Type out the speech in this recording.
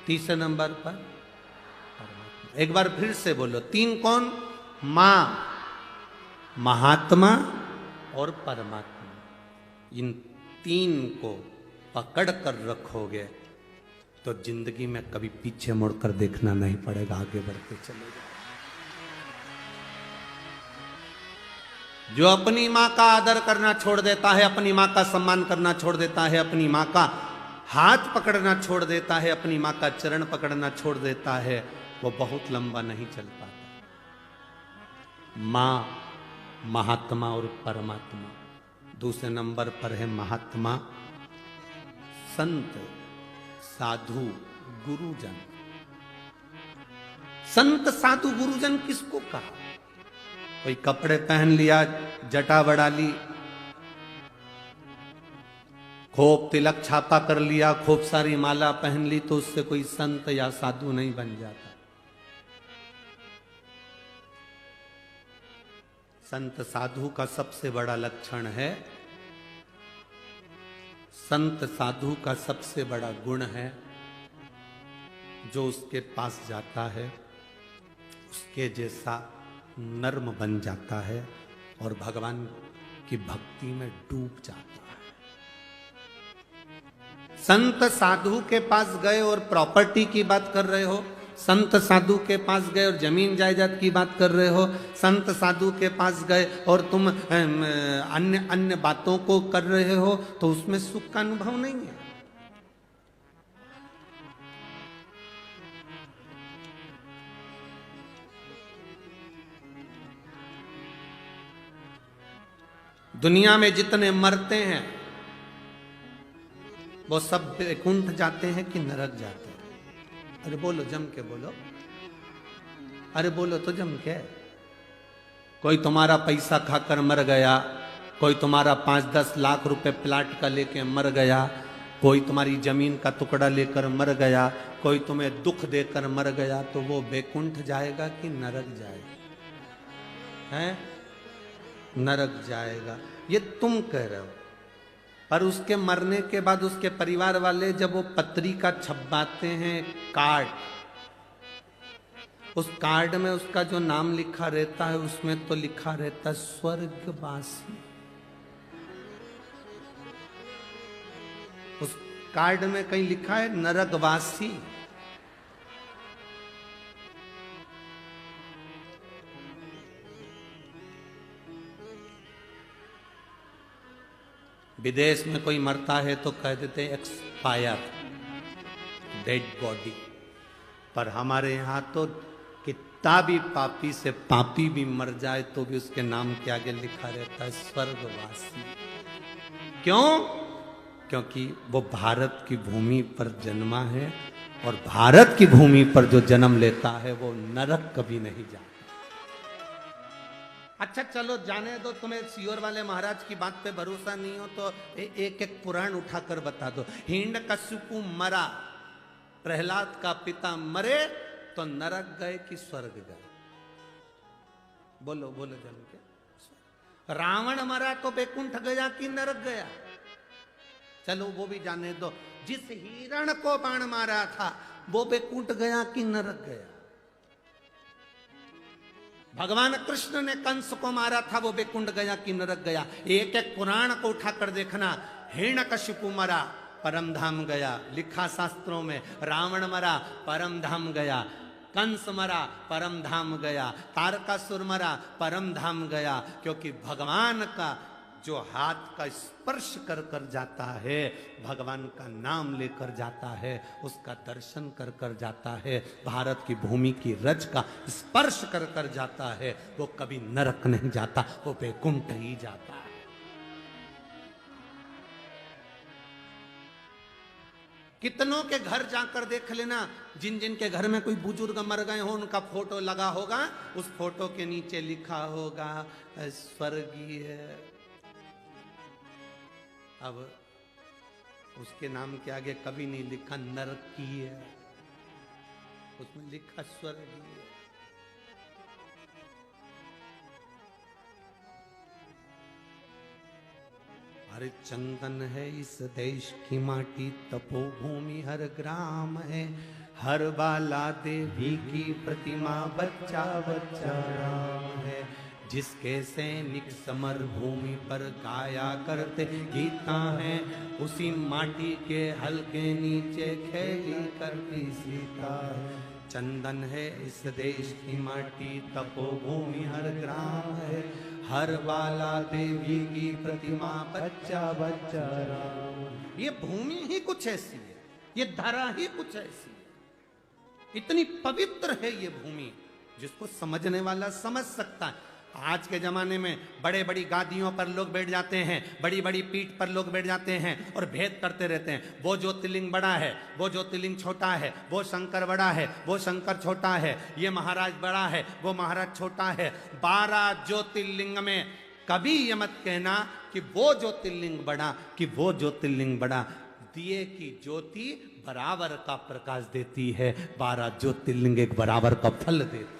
तीसरे नंबर पर परमात्मा। एक बार फिर से बोलो, तीन कौन? मां, महात्मा और परमात्मा। इन तीन को पकड़ कर रखोगे तो जिंदगी में कभी पीछे मुड़कर देखना नहीं पड़ेगा, आगे बढ़ते चले जाओ। जो अपनी मां का आदर करना छोड़ देता है, अपनी मां का सम्मान करना छोड़ देता है, अपनी मां का हाथ पकड़ना छोड़ देता है, अपनी मां का चरण पकड़ना छोड़ देता है, वो बहुत लंबा नहीं चल पाता। मां, महात्मा और परमात्मा। दूसरे नंबर पर है महात्मा, संत, साधु, गुरुजन। संत साधु गुरुजन किसको कहा? कोई कपड़े पहन लिया, जटा बढ़ा ली, खूब तिलक छापा कर लिया, खूब सारी माला पहन ली, तो उससे कोई संत या साधु नहीं बन जाता। संत साधु का सबसे बड़ा लक्षण है, संत साधु का सबसे बड़ा गुण है, जो उसके पास जाता है उसके जैसा नर्म बन जाता है और भगवान की भक्ति में डूब जाता है। संत साधु के पास गए और प्रॉपर्टी की बात कर रहे हो, संत साधु के पास गए और जमीन जायदाद की बात कर रहे हो, संत साधु के पास गए और तुम अन्य अन्य बातों को कर रहे हो, तो उसमें सुख का अनुभव नहीं है। दुनिया में जितने मरते हैं वो सब वैकुंठ जाते हैं कि नरक जाते हैं? अरे बोलो, जम के बोलो, अरे बोलो तो जम के। कोई तुम्हारा पैसा खाकर मर गया, कोई तुम्हारा 5-10 लाख रुपए प्लाट का लेके मर गया, कोई तुम्हारी जमीन का टुकड़ा लेकर मर गया, कोई तुम्हें दुख देकर मर गया, तो वो वैकुंठ जाएगा कि नरक जाएगा? हैं? नरक जाएगा, ये तुम कह रहे हो। पर उसके मरने के बाद उसके परिवार वाले जब वो पत्रिका छपवाते हैं, कार्ड, उस कार्ड में उसका जो नाम लिखा रहता है उसमें तो लिखा रहता है स्वर्गवासी। उस कार्ड में कहीं लिखा है नरकवासी। विदेश में कोई मरता है तो कह देते हैं एक्सपायर, डेड बॉडी। पर हमारे यहाँ तो कितना भी पापी से पापी भी मर जाए तो भी उसके नाम के आगे लिखा रहता है स्वर्गवासी। क्यों? क्योंकि वो भारत की भूमि पर जन्मा है, और भारत की भूमि पर जो जन्म लेता है वो नरक कभी नहीं जाता। अच्छा चलो जाने दो, तुम्हें सियोर वाले महाराज की बात पे भरोसा नहीं हो तो एक एक पुराण उठाकर बता दो। हिरण्यकशिपु मरा, प्रहलाद का पिता मरे तो नरक गए कि स्वर्ग गए? बोलो बोलो जन के। रावण मरा तो वैकुंठ गया कि नरक गया? चलो वो भी जाने दो। जिस हिरण को बाण मारा था वो वैकुंठ गया कि नरक गया? भगवान कृष्ण ने कंस को मारा था, वो वैकुंठ गया कि नरक गया? एक एक पुराण को उठाकर देखना। हिरण्यकशिपु मरा, परम धाम गया, लिखा शास्त्रों में। रावण मरा, परम धाम गया। कंस मरा, परम धाम गया। तारकासुर मरा, परम धाम गया। क्योंकि भगवान का जो हाथ का स्पर्श कर कर जाता है, भगवान का नाम लेकर जाता है, उसका दर्शन कर कर जाता है, भारत की भूमि की रज का स्पर्श कर कर जाता है, वो कभी नरक नहीं जाता, वो वैकुंठ ही जाता है। कितनों के घर जाकर देख लेना, जिन जिन के घर में कोई बुजुर्ग मर गए हो उनका फोटो लगा होगा, उस फोटो के नीचे लिखा होगा स्वर्गीय। अब उसके नाम के आगे कभी नहीं लिखा नरकीय, उसमें लिखा स्वर्गीय। हर चंदन है इस देश की माटी, तपोभूमि हर ग्राम है, हर बाला देवी की प्रतिमा बच्चा बच्चा राम है। जिसके सैनिक समर भूमि पर गाया करते गीता है, उसी माटी के हल्के नीचे खेली करती सीता है। चंदन है इस देश की माटी, तपोभूमि हर ग्राम है। हर बाला देवी की प्रतिमा बच्चा बच्चा राम। ये भूमि ही कुछ ऐसी है, ये धरा ही कुछ ऐसी है, इतनी पवित्र है ये भूमि, जिसको समझने वाला समझ सकता है। आज के जमाने में बड़े बड़ी गादियों पर लोग बैठ जाते हैं, बड़ी बड़ी पीठ पर लोग बैठ जाते हैं और भेद करते रहते हैं। वो ज्योतिर्लिंग बड़ा है, वो ज्योतिर्लिंग छोटा है, वो शंकर बड़ा है, वो शंकर छोटा है, ये महाराज बड़ा है, वो महाराज छोटा है। 12 ज्योतिर्लिंग में कभी ये मत कहना कि वो ज्योतिर्लिंग बड़ा कि वो ज्योतिर्लिंग बड़ा। दिए की ज्योति बराबर का प्रकाश देती है, 12 ज्योतिर्लिंग एक बराबर का फल देती है।